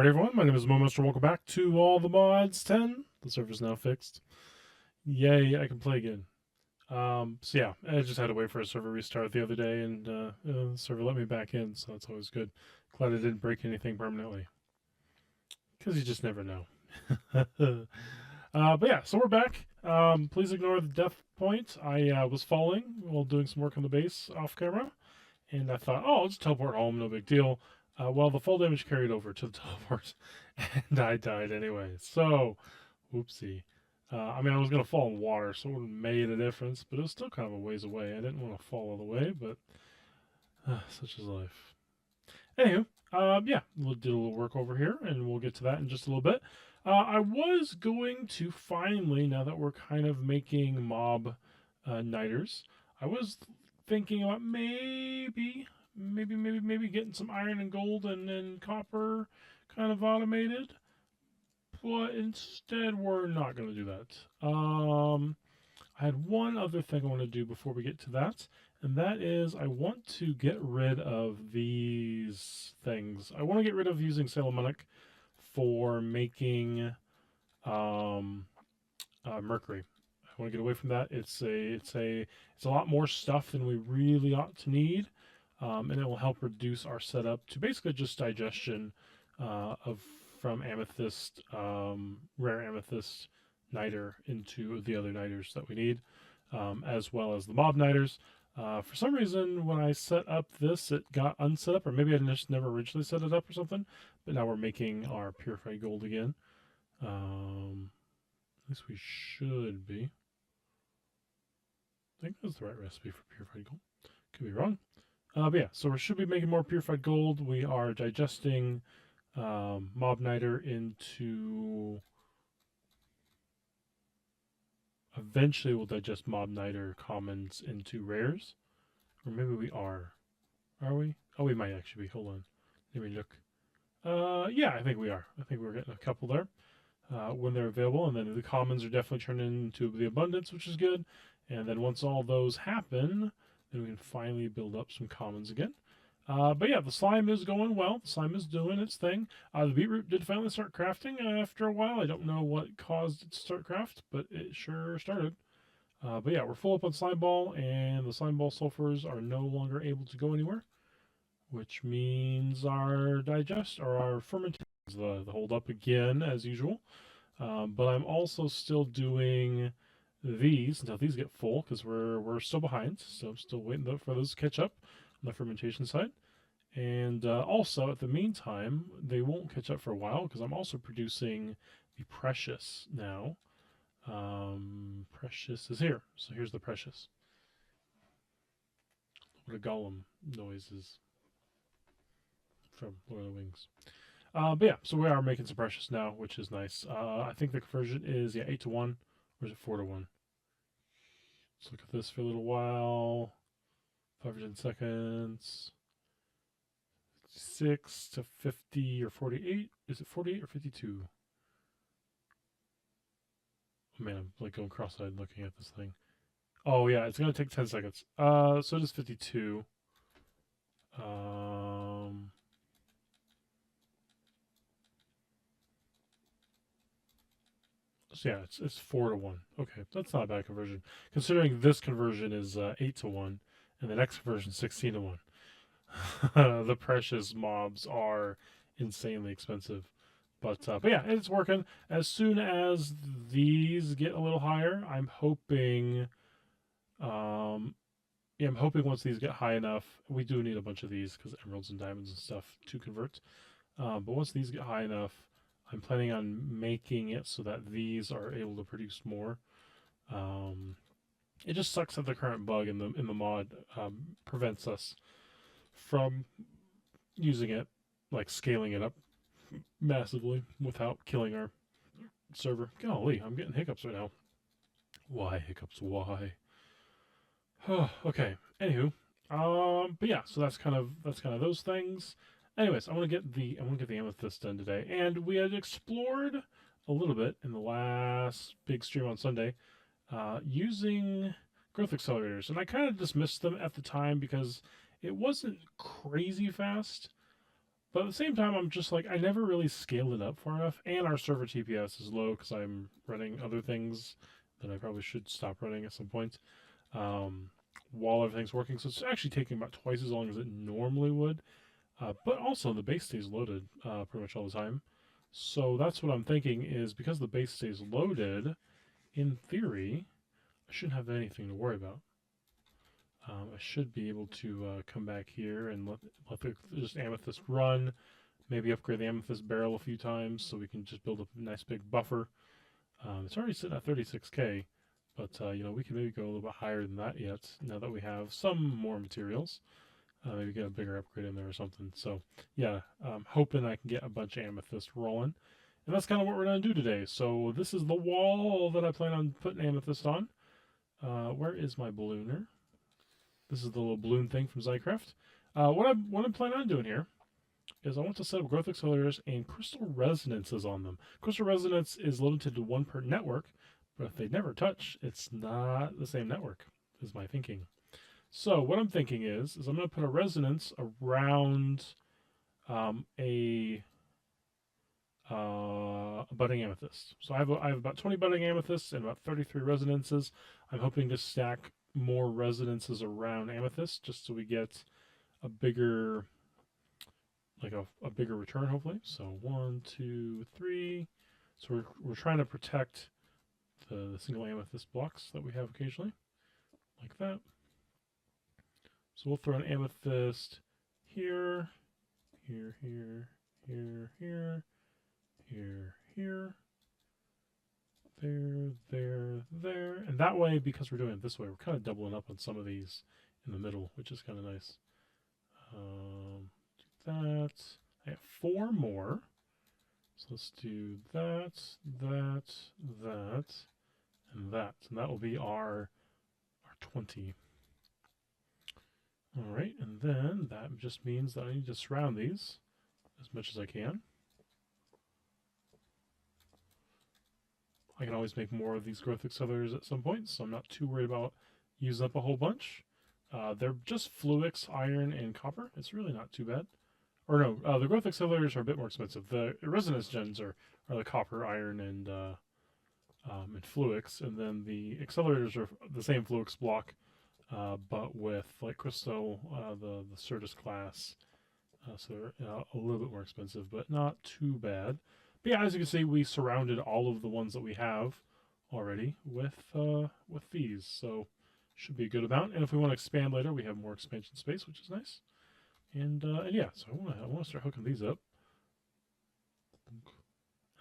Alright everyone, my name is Mowmaster. Welcome back to All the Mods 10. The server's now fixed. Yay, I can play again. So yeah, I just had to wait for a server restart the other day, and the server let me back in, so that's always good. Glad I didn't break anything permanently, because you just never know. But yeah, so we're back. Please ignore the death point. I was falling while doing some work on the base off camera, and I thought, oh, I'll just teleport home, no big deal. Well, the fall damage carried over to the teleport, and I died anyway. So, whoopsie. I mean, I was going to fall in water, so it wouldn't have made a difference, but it was still kind of a ways away. I didn't want to fall all the way, but such is life. Anywho, yeah, we'll do a little work over here, and we'll get to that in just a little bit. I was going to finally, now that we're kind of making mob nighters, I was thinking about maybe getting some iron and gold and copper kind of automated. But instead, we're not going to do that. I had one other thing I want to do before we get to that, and that is I want to get rid of these things. I want to get rid of using Salamonic for making Mercury. I want to get away from that. It's a lot more stuff than we really ought to need, and it will help reduce our setup to basically just digestion of from Amethyst, rare Amethyst niter into the other niters that we need, as well as the mob niters. For some reason, when I set up this, it got unset up, or maybe I just never originally set it up or something. But now we're making our purified gold again. At least we should be. I think that's the right recipe for purified gold. Could be wrong. But yeah, so we should be making more purified gold. We are digesting mob niter into. Eventually, we'll digest mob niter commons into rares, or maybe we are. Are we? Oh, we might actually be. Hold on. Let me look. Yeah, I think we are. I think we're getting a couple there when they're available, and then the commons are definitely turning into the abundance, which is good. And then once all those happen, then we can finally build up some commons again. But yeah, the slime is going well. The slime is doing its thing. The beetroot did finally start crafting after a while. I don't know what caused it to start craft, but it sure started. But yeah, we're full up on slime ball, and the slime ball sulfurs are no longer able to go anywhere, which means our digest or our fermentation is the hold up again as usual. But I'm also still doing these until these get full because we're still behind. So I'm still waiting for those to catch up on the fermentation side. And also, at the meantime, they won't catch up for a while because I'm also producing the precious now. Precious is here. So here's the precious. What a golem noise is from Lord of the Wings. But yeah, so we are making some precious now, which is nice. I think the conversion is 8-1, or is it 4-1? Let's look at this for a little while. 510 seconds. 6 to 50 or 48. Is it 48 or 52? Oh man, I'm like going cross-eyed looking at this thing. Oh yeah, it's gonna take 10 seconds. So it is 52. So yeah, it's 4-1. Okay, that's not a bad conversion. Considering this conversion is 8-1, and the next conversion 16-1. The precious mobs are insanely expensive. But yeah, it's working. As soon as these get a little higher, I'm hoping. Yeah, I'm hoping once these get high enough, we do need a bunch of these because emeralds and diamonds and stuff to convert. But once these get high enough, I'm planning on making it so that these are able to produce more. It just sucks that the current bug in the mod prevents us from using it, like scaling it up massively without killing our server. Golly, I'm getting hiccups right now. Why hiccups? Why? Okay. Anywho, but yeah, so that's kind of those things. Anyways, I want to get the amethyst done today, and we had explored a little bit in the last big stream on Sunday, using growth accelerators, and I kind of dismissed them at the time because it wasn't crazy fast, But at the same time, I'm just like, I never really scaled it up far enough, and our server TPS is low because I'm running other things that I probably should stop running at some point um, while everything's working. So it's actually taking about twice as long as it normally would. But also, the base stays loaded pretty much all the time. So that's what I'm thinking is because the base stays loaded, in theory, I shouldn't have anything to worry about. I should be able to come back here and let the just Amethyst run. Maybe upgrade the Amethyst barrel a few times so we can just build up a nice big buffer. It's already sitting at 36k, but you know, we can maybe go a little bit higher than that yet now that we have some more materials. Maybe get a bigger upgrade in there or something. So yeah, hoping I can get a bunch of Amethyst rolling. And that's kind of what we're going to do today. So this is the wall that I plan on putting Amethyst on. Where is my ballooner? This is the little balloon thing from Zycraft. What I'm planning on doing here is I want to set up growth accelerators and crystal resonances on them. Crystal resonance is limited to one per network, but if they never touch, it's not the same network, is my thinking. So what I'm thinking is I'm going to put a resonance around a budding amethyst. So I have about 20 budding amethysts and about 33 resonances. I'm hoping to stack more resonances around amethyst just so we get a bigger, like a bigger return hopefully. So 1, 2, 3. So we're trying to protect the single amethyst blocks that we have occasionally, like that. So we'll throw an amethyst here, here, here, here, here, here, here, there. And that way, because we're doing it this way, we're kind of doubling up on some of these in the middle, which is kind of nice. Do that. I have 4 more. So let's do that, that, that, and that. And that will be our 20. All right, and then that just means that I need to surround these as much as I can. I can always make more of these growth accelerators at some point, so I'm not too worried about using up a whole bunch. They're just Fluix, iron, and copper. It's really not too bad. Or no, the growth accelerators are a bit more expensive. The resonance gens are the copper, iron, and Fluix, and then the accelerators are the same Fluix block, but with like crystal, the Certus class. So they're a little bit more expensive, but not too bad. But yeah, as you can see, we surrounded all of the ones that we have already with these, so should be a good amount. And if we want to expand later, we have more expansion space, which is nice. And yeah, so I want to start hooking these up.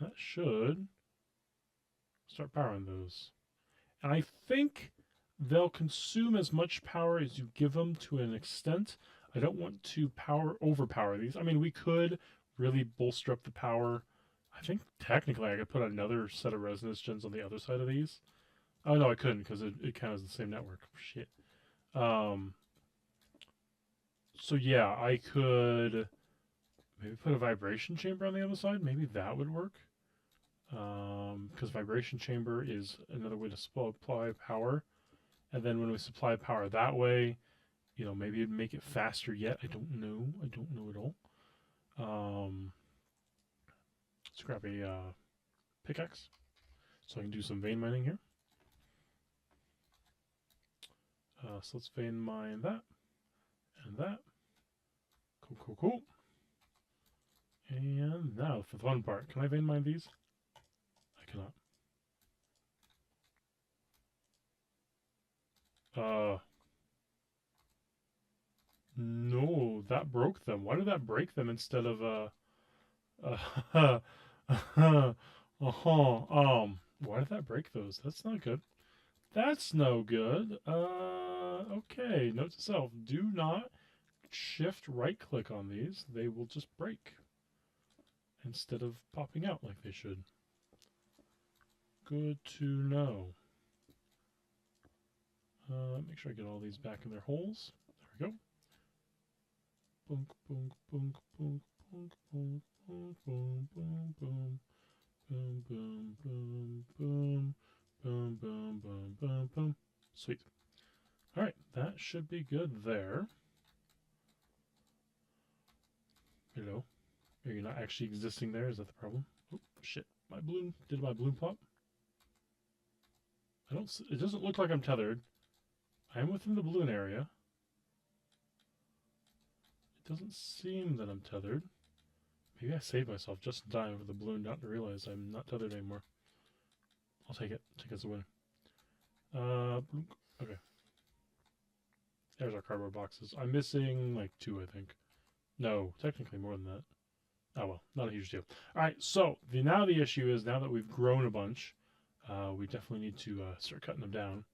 That should start powering those. And I think they'll consume as much power as you give them to an extent. I don't want to overpower these. I mean, we could really bolster up the power. I think technically I could put another set of resonance gens on the other side of these. Oh no, I couldn't because it kind of is the same network. Shit. So yeah, I could maybe put a vibration chamber on the other side. Maybe that would work. Because vibration chamber is another way to supply power. And then when we supply power that way, you know, maybe it'd make it faster yet. I don't know. I don't know at all. Let's grab a pickaxe so I can do some vein mining here. So let's vein mine that and that. Cool, cool, cool. And now for the fun part. Can I vein mine these? I cannot. No, that broke them. Why did that break them instead of why did that break those? That's not good. That's no good. Okay. Note to self: do not shift right click on these. They will just break instead of popping out like they should. Good to know. Make sure I get all these back in their holes. There we go. Boom, boom, boom, boom, boom, boom, boom, boom, boom, boom, boom, boom, boom, boom, boom, boom, boom, boom, boom. Sweet. All right, that should be good there. Hello. Are you not actually existing there? Is that the problem? Oh, shit. My balloon. Did my balloon pop? I don't... It doesn't look like I'm tethered. I am within the balloon area. It doesn't seem that I'm tethered. Maybe I saved myself just in time for the balloon not to realize I'm not tethered anymore. I'll take it. Take it as a win. Okay. There's our cardboard boxes. I'm missing like 2, I think. No, technically more than that. Oh well, not a huge deal. All right, so now the issue is, now that we've grown a bunch, we definitely need to start cutting them down.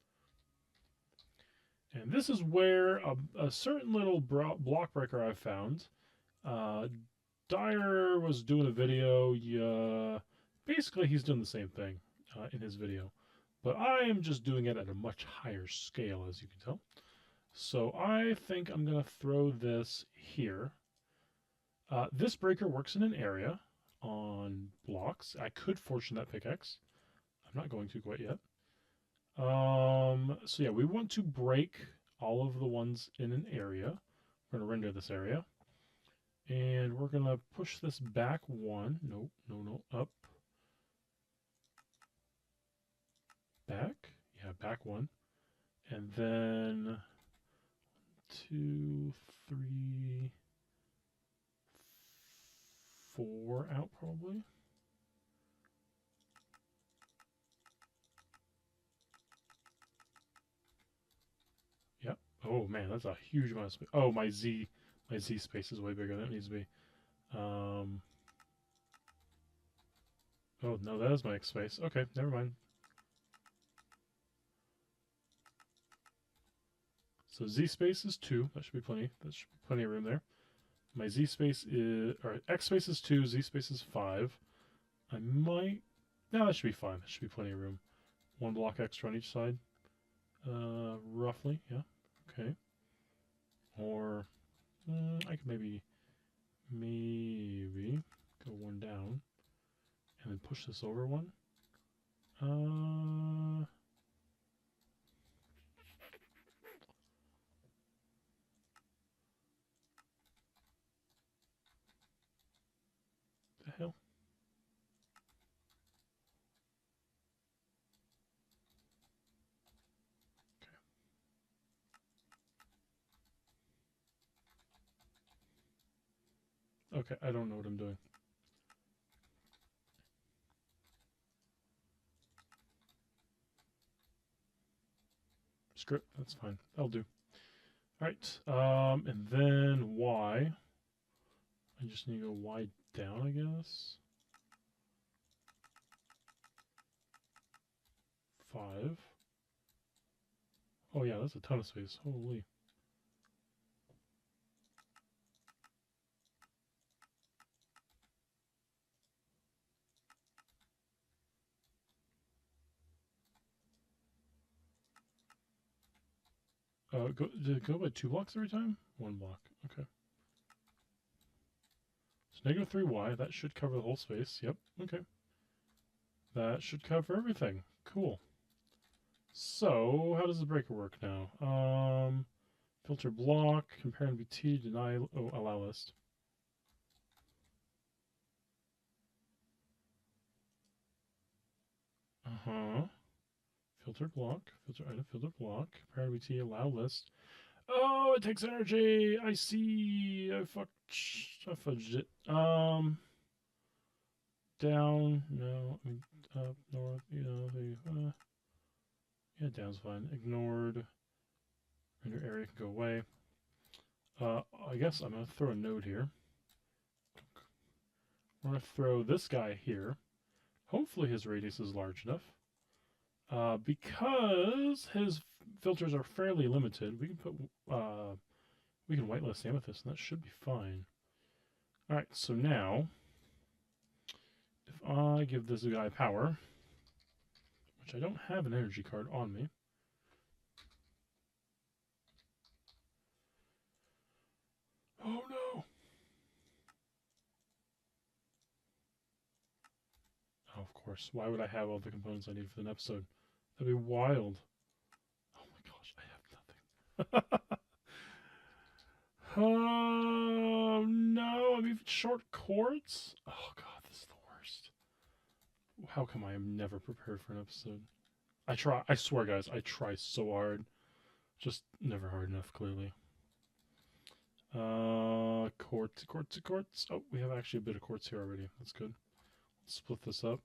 And this is where a certain little block breaker I've found. Dyer was doing a video. Basically, he's doing the same thing in his video. But I am just doing it at a much higher scale, as you can tell. So I think I'm going to throw this here. This breaker works in an area on blocks. I could fortune that pickaxe. I'm not going to quite yet. So yeah, we want to break all of the ones in an area. We're going to render this area. And we're going to push this back 1. No, up. Back. Yeah, back 1. And then 2, 3, 4 out probably. Yep. Oh man, that's a huge amount of space. Oh, my Z space is way bigger than it needs to be. Oh no, that is my X space. Okay, never mind. So Z space is 2. That should be plenty. That should be plenty of room there. My Z space is, or X space is 2. Z space is 5. I might. No, that should be fine. That should be plenty of room. 1 block extra on each side. Roughly, yeah. Okay. Or I could maybe go 1 down and then push this over 1. The hell? Okay, I don't know what I'm doing. Script, that's fine. That'll do. Alright, and then Y. I just need to go Y down, I guess. 5. Oh yeah, that's a ton of space. Holy. Did it go by 2 blocks every time? 1 block. Okay. So negative 3Y. That should cover the whole space. Yep. Okay. That should cover everything. Cool. So, how does the breaker work now? Filter block, compare NBT, deny, allow list. Filter block, filter item, filter block, compare NBT, allow list. Oh, it takes energy. I see. I fudged it. Down. No. Up. North. Yeah, down's fine. Ignored. Render area can go away. I guess I'm gonna throw a node here. We're gonna throw this guy here. Hopefully his radius is large enough. Because his filters are fairly limited, we can put we can whitelist Amethyst, and that should be fine. All right, so now if I give this guy power, which I don't have an energy card on me. Oh no! Oh, of course. Why would I have all the components I need for an episode? That'd be wild. Oh my gosh, I have nothing. No, I'm even short quartz. Oh god, this is the worst. How come I am never prepared for an episode? I try. I swear, guys, I try so hard. Just never hard enough, clearly. Quartz, quartz, quartz. Oh, we have actually a bit of quartz here already. That's good. Let's split this up.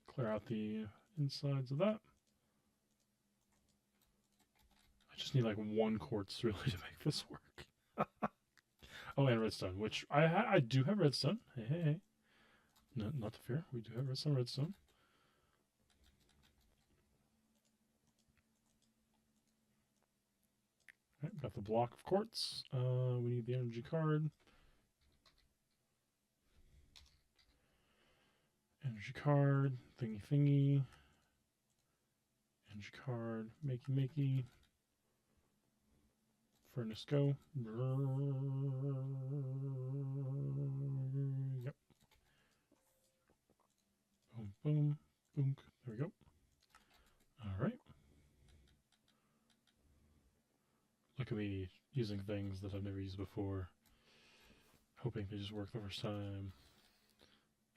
Clear out the insides of that. I just need like one quartz really to make this work. Oh, and redstone, which I do have redstone. Hey, hey, hey. No, not to fear. We do have redstone. Right, got the block of quartz. We need the energy card. Energy card, thingy thingy. Energy card, makey makey. Furnace go. Yep. Boom, boom, boom. There we go. All right. Look at me using things that I've never used before, hoping they just work the first time.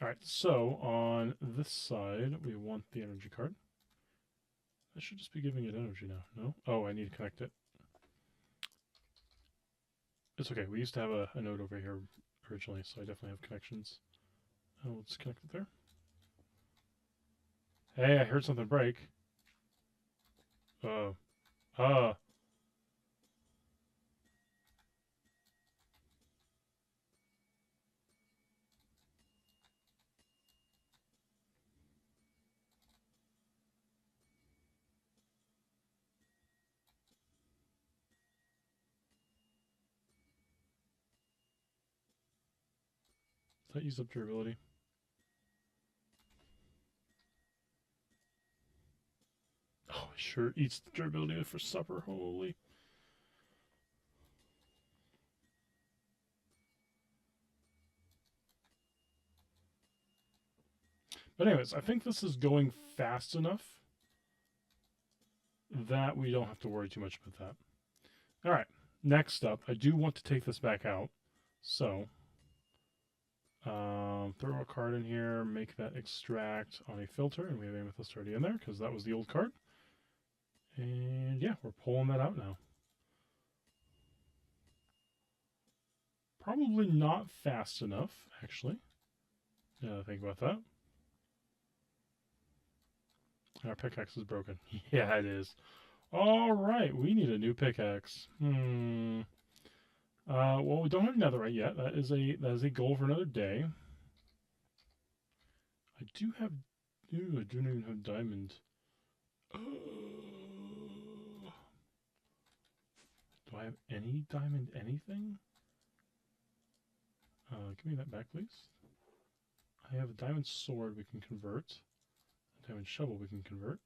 All right, so on this side, we want the energy card. I should just be giving it energy now. No? Oh, I need to connect it. It's okay. We used to have a node over here originally, so I definitely have connections. We'll just connect it there. Hey, I heard something break. Uh. Does that use up durability? Oh, it sure eats the durability for supper. Holy. But anyways, I think this is going fast enough that we don't have to worry too much about that. All right, next up, I do want to take this back out. So, throw a card in here, make that extract on a filter, and we have Amethyst already in there because that was the old card. And yeah, we're pulling that out now. Probably not fast enough, actually. Yeah, think about that. Our pickaxe is broken. Yeah, it is. All right, we need a new pickaxe. Well, we don't have netherite yet. That is a goal for another day. I do have. Ooh, I do not even have diamond. Do I have any diamond anything? Give me that back, please. I have a diamond sword we can convert. A diamond shovel we can convert.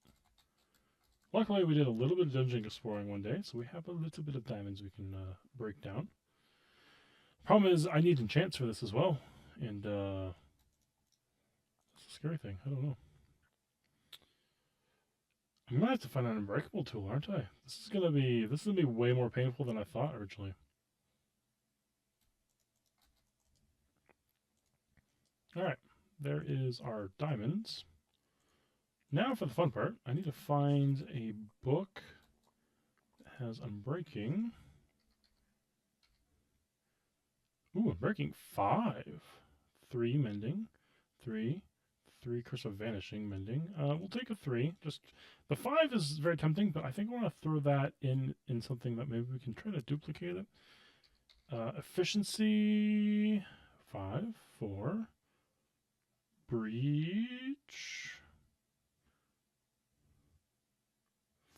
Luckily, we did a little bit of dungeon exploring one day, so we have a little bit of diamonds we can break down. Problem is, I need enchants for this as well, and that's a scary thing. I don't know. I'm gonna have to find an unbreakable tool, aren't I? This is gonna be way more painful than I thought originally. All right, there is our diamonds. Now for the fun part, I need to find a book that has unbreaking. Ooh, unbreaking 5. 3 mending. 3. 3 curse of vanishing mending. We'll take a 3. Just the 5 is very tempting, but I think I want to throw that in something that maybe we can try to duplicate it. Efficiency 5, 4. Breach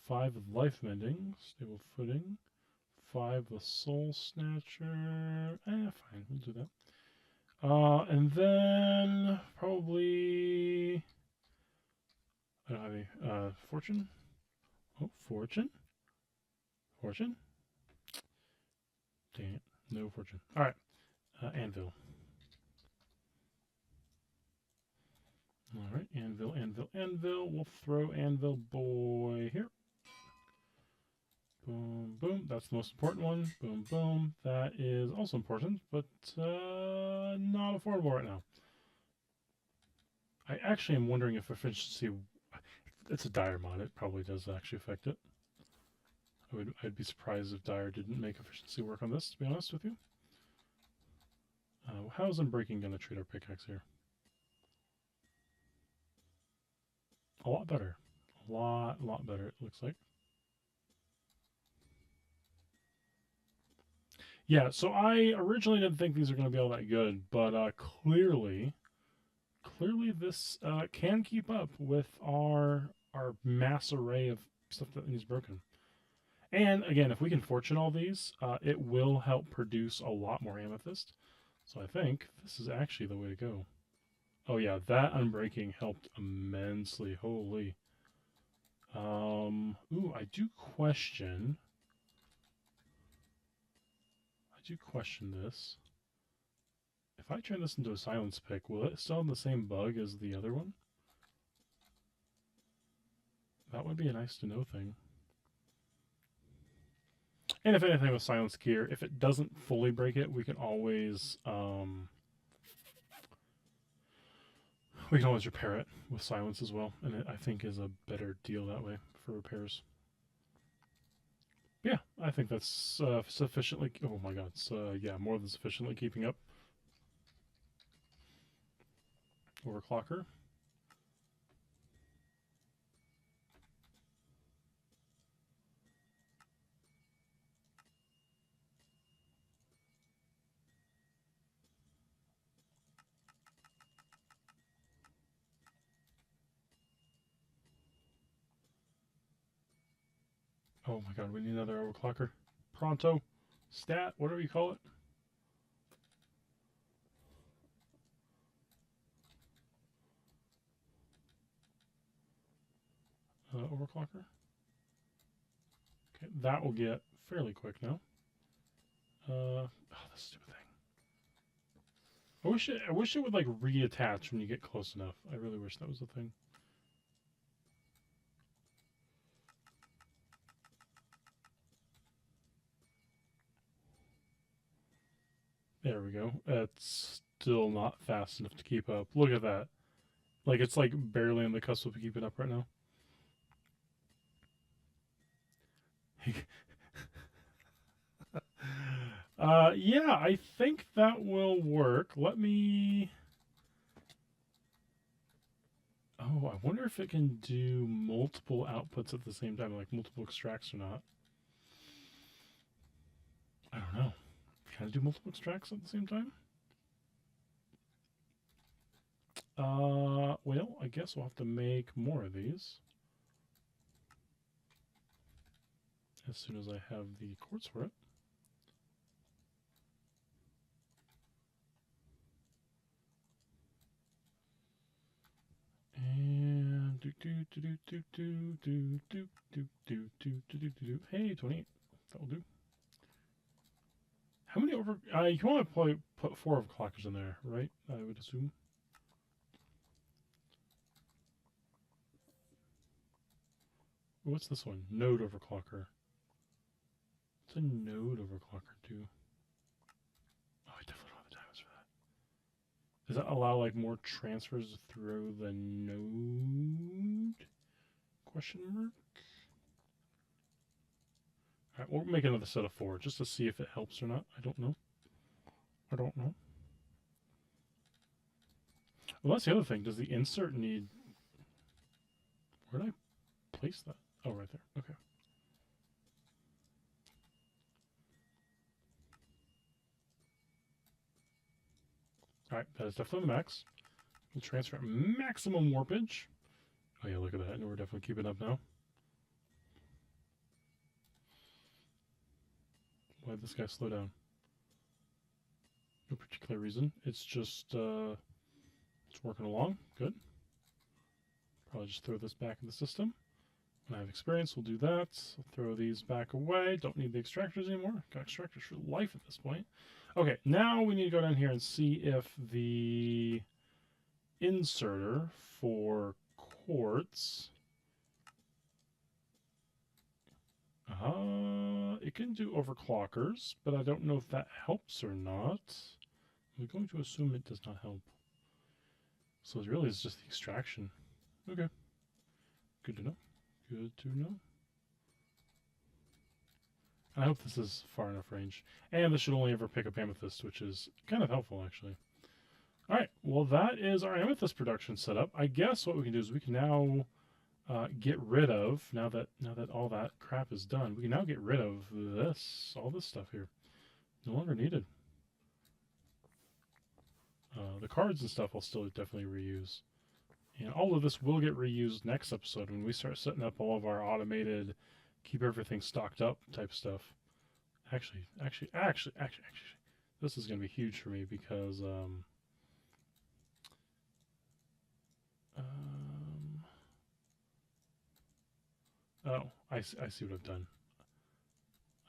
5 with life mending, stable footing. 5 with soul snatcher. Fine, we'll do that. And then probably I don't have any fortune. Oh, fortune. Fortune. Dang it, no fortune. All right, anvil. All right, anvil, anvil, anvil. We'll throw anvil boy here. Boom, boom. That's the most important one. Boom, boom. That is also important, but not affordable right now. I actually am wondering if efficiency... It's a dire mod. It probably does actually affect it. I'd be surprised if dire didn't make efficiency work on this, to be honest with you. How's Unbreaking going to treat our pickaxe here? A lot better. A lot better, it looks like. Yeah, so I originally didn't think these are going to be all that good, but clearly this can keep up with our mass array of stuff that needs broken. And again, if we can fortune all these, it will help produce a lot more amethyst. So I think this is actually the way to go. Oh yeah, that unbreaking helped immensely. Holy. Ooh, I do question this. If I turn this into a silence pick, will it still have the same bug as the other one? That would be a nice to know thing. And if anything with silence gear, if it doesn't fully break it, we can always repair it with silence as well, and it, I think, is a better deal that way for repairs. Yeah, I think that's sufficiently... Oh my god, it's, yeah, more than sufficiently keeping up. Overclocker. Oh my god, we need another overclocker. Pronto. Stat, whatever you call it. Overclocker. Okay, that will get fairly quick now. Oh, this stupid thing. I wish it would like reattach when you get close enough. I really wish that was a thing. There we go. It's still not fast enough to keep up. Look at that. Like, it's like barely on the cusp of keeping up right now. Yeah, I think that will work. Let me... Oh, I wonder if it can do multiple outputs at the same time, like multiple extracts or not. I don't know. Can I do multiple extracts at the same time? Well, I guess we'll have to make more of these. As soon as I have the quartz for it. And hey, 28. That will do. How many over? You can only probably put 4 overclockers in there, right? I would assume. What's this one? Node overclocker. What's a node overclocker do? Oh, I definitely don't have the diamonds for that. Does that allow like more transfers through the node? Question mark. All right, we'll make another set of 4 just to see if it helps or not. I don't know. Well, that's the other thing. Does the insert need... Where did I place that? Oh, right there. Okay. Alright, that is definitely the max. We'll transfer maximum warpage. Oh yeah, look at that. And we're definitely keeping up now. Why did this guy slow down? No particular reason. It's just, it's working along. Good. Probably just throw this back in the system. When I have experience, we'll do that. I'll throw these back away. Don't need the extractors anymore. Got extractors for life at this point. Okay, now we need to go down here and see if the inserter for quartz... It can do overclockers, but I don't know if that helps or not. I'm going to assume it does not help. So it really is just the extraction. Okay. Good to know. Good to know. I hope this is far enough range. And this should only ever pick up Amethyst, which is kind of helpful, actually. Alright, well that is our Amethyst production setup. I guess what we can do is we can now get rid of, now that all that crap is done, we can now get rid of this, all this stuff here. No longer needed. The cards and stuff I'll still definitely reuse. And all of this will get reused next episode when we start setting up all of our automated, keep everything stocked up type stuff. Actually, this is going to be huge for me because oh, I see what I've done.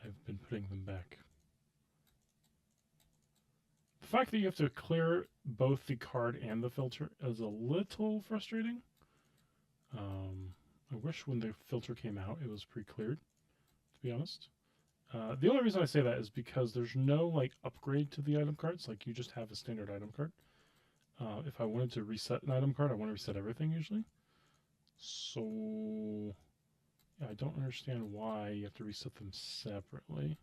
I've been putting them back. The fact that you have to clear both the card and the filter is a little frustrating. I wish when the filter came out it was pre-cleared, to be honest. The only reason I say that is because there's no like upgrade to the item cards, like you just have a standard item card. If I wanted to reset an item card, I want to reset everything usually. So yeah, I don't understand why you have to reset them separately.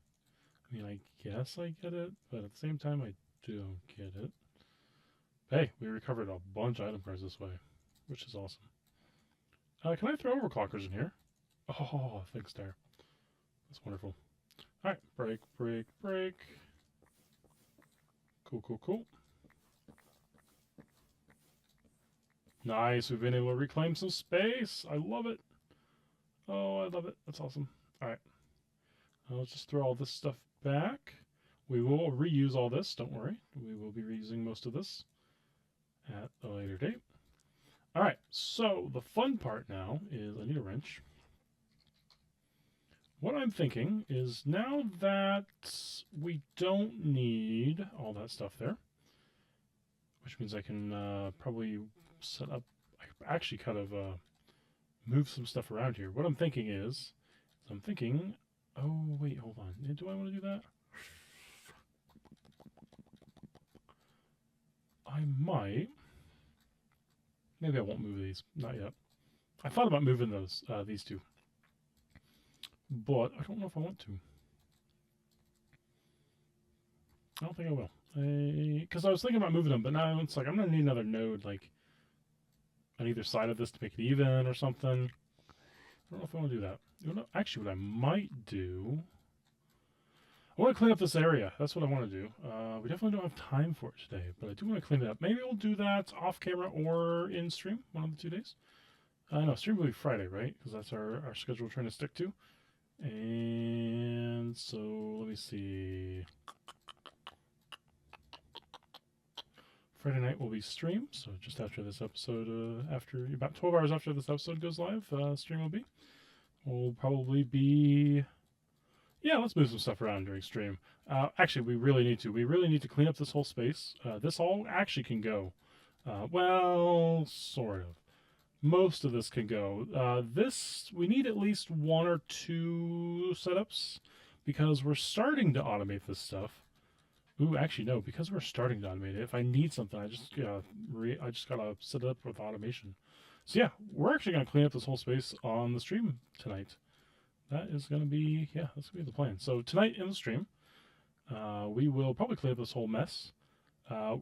I mean, I guess I get it, but at the same time I don't get it. Hey, we recovered a bunch of item cards this way, which is awesome. Can I throw overclockers in here? Oh, thanks, there. That's wonderful. Alright, break, break, break. Cool, cool, cool. Nice, we've been able to reclaim some space. I love it. Oh, I love it. That's awesome. Alright. I'll just throw all this stuff back. We will reuse all this, don't worry. We will be reusing most of this at a later date. Alright, so the fun part now is I need a wrench. What I'm thinking is now that we don't need all that stuff there, which means I can probably set up, I actually kind of move some stuff around here. What I'm thinking is, oh wait, hold on. Do I want to do that? I might. Maybe I won't move these. Not yet. I thought about moving those, these two. But I don't know if I want to. I don't think I will. Because I was thinking about moving them, but now it's like I'm going to need another node, like, on either side of this to make it even or something. I don't know if I want to do that. You know, actually, what I might do, I want to clean up this area. That's what I want to do. We definitely don't have time for it today, but I do want to clean it up. Maybe we'll do that off camera or in stream, one of the 2 days. No, stream will be Friday, right? Because that's our schedule we're trying to stick to. And so, let me see. Friday night will be stream, so just after this episode, after about 12 hours after this episode goes live, stream will be. We'll probably be, yeah, let's move some stuff around during stream. Actually, we really need to. We really need to clean up this whole space. This all actually can go. Well, sort of. Most of this can go. This, we need at least 1 or 2 setups because we're starting to automate this stuff. Ooh, actually, no, because we're starting to automate it. If I need something, I just gotta set it up with automation. So yeah, we're actually gonna clean up this whole space on the stream tonight. That is gonna be, yeah, that's gonna be the plan. So tonight in the stream, we will probably clean up this whole mess.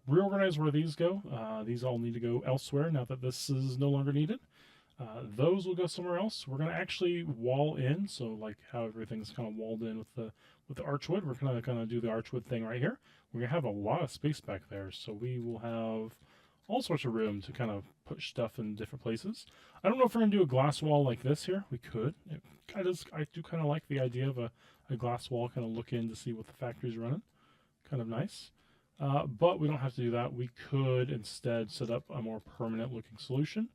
Reorganize where these go. These all need to go elsewhere now that this is no longer needed. Those will go somewhere else. We're going to actually wall in, so like how everything's kind of walled in with the archwood. We're kind of going to do the archwood thing right here. We're going to have a lot of space back there, so we will have all sorts of room to kind of put stuff in different places. I don't know if we're going to do a glass wall like this here. We could. I do kind of like the idea of a glass wall, kind of look in to see what the factory's running. Kind of nice. But we don't have to do that. We could instead set up a more permanent looking solution.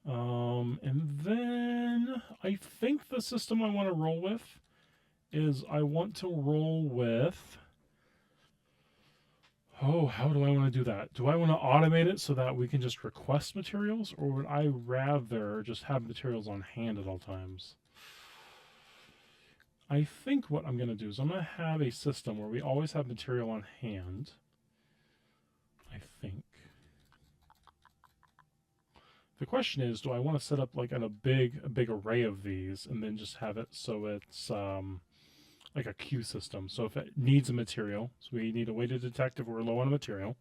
And then I think the system I want to roll with is I want to roll with, oh, how do I want to do that? Do I want to automate it so that we can just request materials, or would I rather just have materials on hand at all times? I think what I'm going to do is I'm going to have a system where we always have material on hand. I think. The question is, do I want to set up like a big array of these and then just have it so it's like a queue system? So if it needs a material, so we need a way to detect if we're low on a material.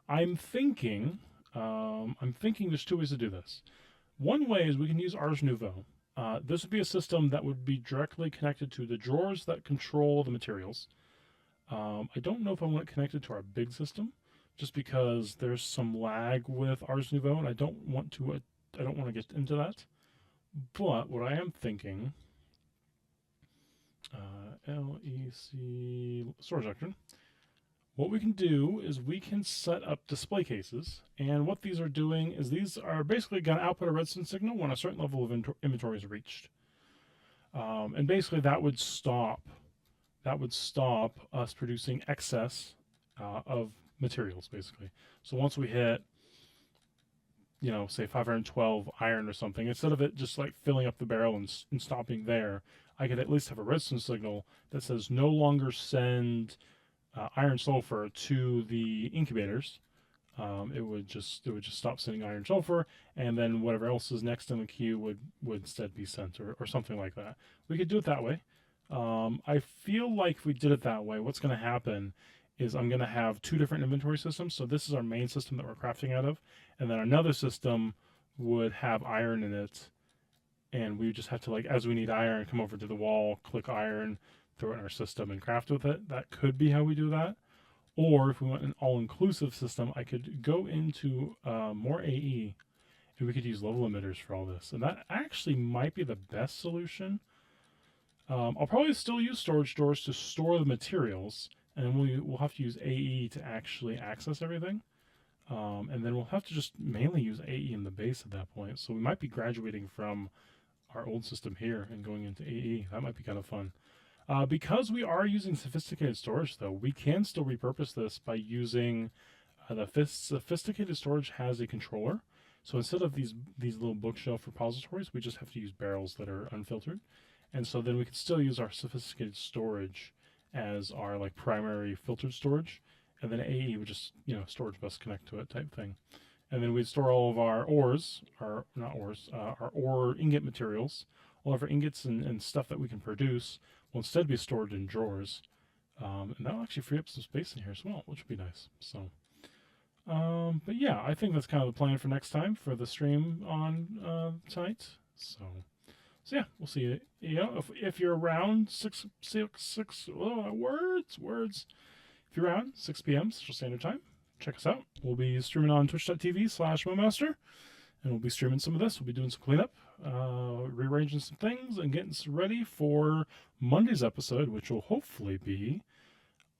I'm thinking there's two ways to do this. One way is we can use Ars Nouveau. This would be a system that would be directly connected to the drawers that control the materials. I don't know if I want it connected to our big system, just because there's some lag with Ars Nouveau, and I don't want to get into that. But what I am thinking, LEC storage doctrine. What we can do is we can set up display cases, and what these are doing is these are basically going to output a redstone signal when a certain level of inventory is reached, and basically that would stop us producing excess of materials, basically. So once we hit, say 512 iron or something, instead of it just like filling up the barrel and stopping there, I could at least have a redstone signal that says no longer send iron sulfur to the incubators. It would just stop sending iron sulfur, and then whatever else is next in the queue would instead be sent, or something like that. We could do it that way. I feel like if we did it that way, what's going to happen is I'm going to have two different inventory systems. So this is our main system that we're crafting out of, and then another system would have iron in it, and we just have to, like, as we need iron, come over to the wall, click iron, throw it in our system and craft with it. That could be how we do that. Or if we want an all-inclusive system, I could go into more AE, and we could use level emitters for all this. And that actually might be the best solution. I'll probably still use storage doors to store the materials, and we'll have to use AE to actually access everything. And then we'll have to just mainly use AE in the base at that point. So we might be graduating from our old system here and going into AE. That might be kind of fun. Because we are using sophisticated storage, though, we can still repurpose this by using the sophisticated storage has a controller. So instead of these little bookshelf repositories, we just have to use barrels that are unfiltered. And so then we can still use our sophisticated storage as our like primary filtered storage, and then AE would just storage bus connect to it type thing. And then we'd store all of our ores, our ore ingot materials, all of our ingots and stuff that we can produce will instead be stored in drawers. And that'll actually free up some space in here as well, which would be nice. So, but yeah, I think that's kind of the plan for next time for the stream on tonight. So yeah, we'll see you. If you're around 6 words. If you're around 6 p.m. Central Standard Time, check us out. We'll be streaming on twitch.tv/Mowmaster, and we'll be streaming some of this. We'll be doing some cleanup, rearranging some things, and getting ready for Monday's episode, which will hopefully be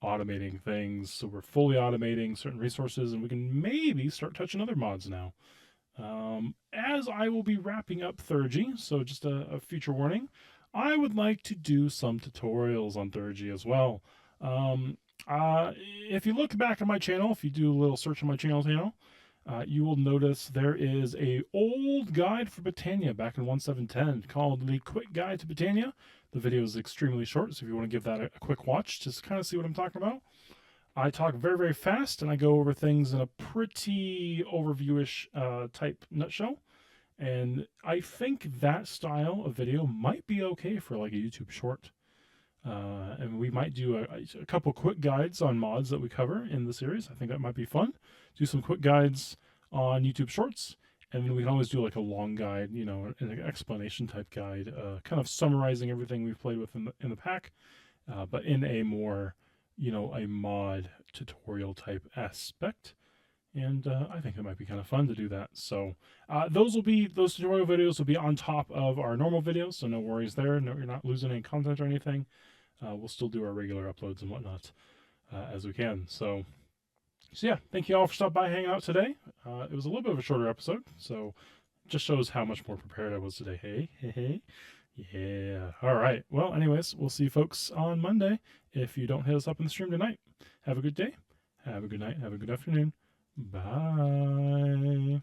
automating things. So we're fully automating certain resources, and we can maybe start touching other mods now. As I will be wrapping up theurgy, so just a future warning, I would like to do some tutorials on theurgy as well. If you look back on my channel, if you do a little search on my channel, you will notice there is a old guide for Britannia back in 1.7.10 called The Quick Guide to Britannia. The video is extremely short, so if you want to give that a quick watch, just kind of see what I'm talking about. I talk very, very fast, and I go over things in a pretty overviewish type nutshell. And I think that style of video might be okay for like a YouTube short. And we might do a couple quick guides on mods that we cover in the series. I think that might be fun. Do some quick guides on YouTube Shorts, and then we can always do like a long guide, an explanation type guide, kind of summarizing everything we've played with in the pack, but in a more, a mod tutorial type aspect. And I think it might be kind of fun to do that. So those tutorial videos will be on top of our normal videos, so no worries there. No, you're not losing any content or anything. We'll still do our regular uploads and whatnot as we can. So yeah, thank you all for stopping by, hanging out today. It was a little bit of a shorter episode, so just shows how much more prepared I was today. Hey. Yeah. All right. Well, anyways, we'll see you folks on Monday if you don't hit us up in the stream tonight. Have a good day. Have a good night. Have a good afternoon. Bye.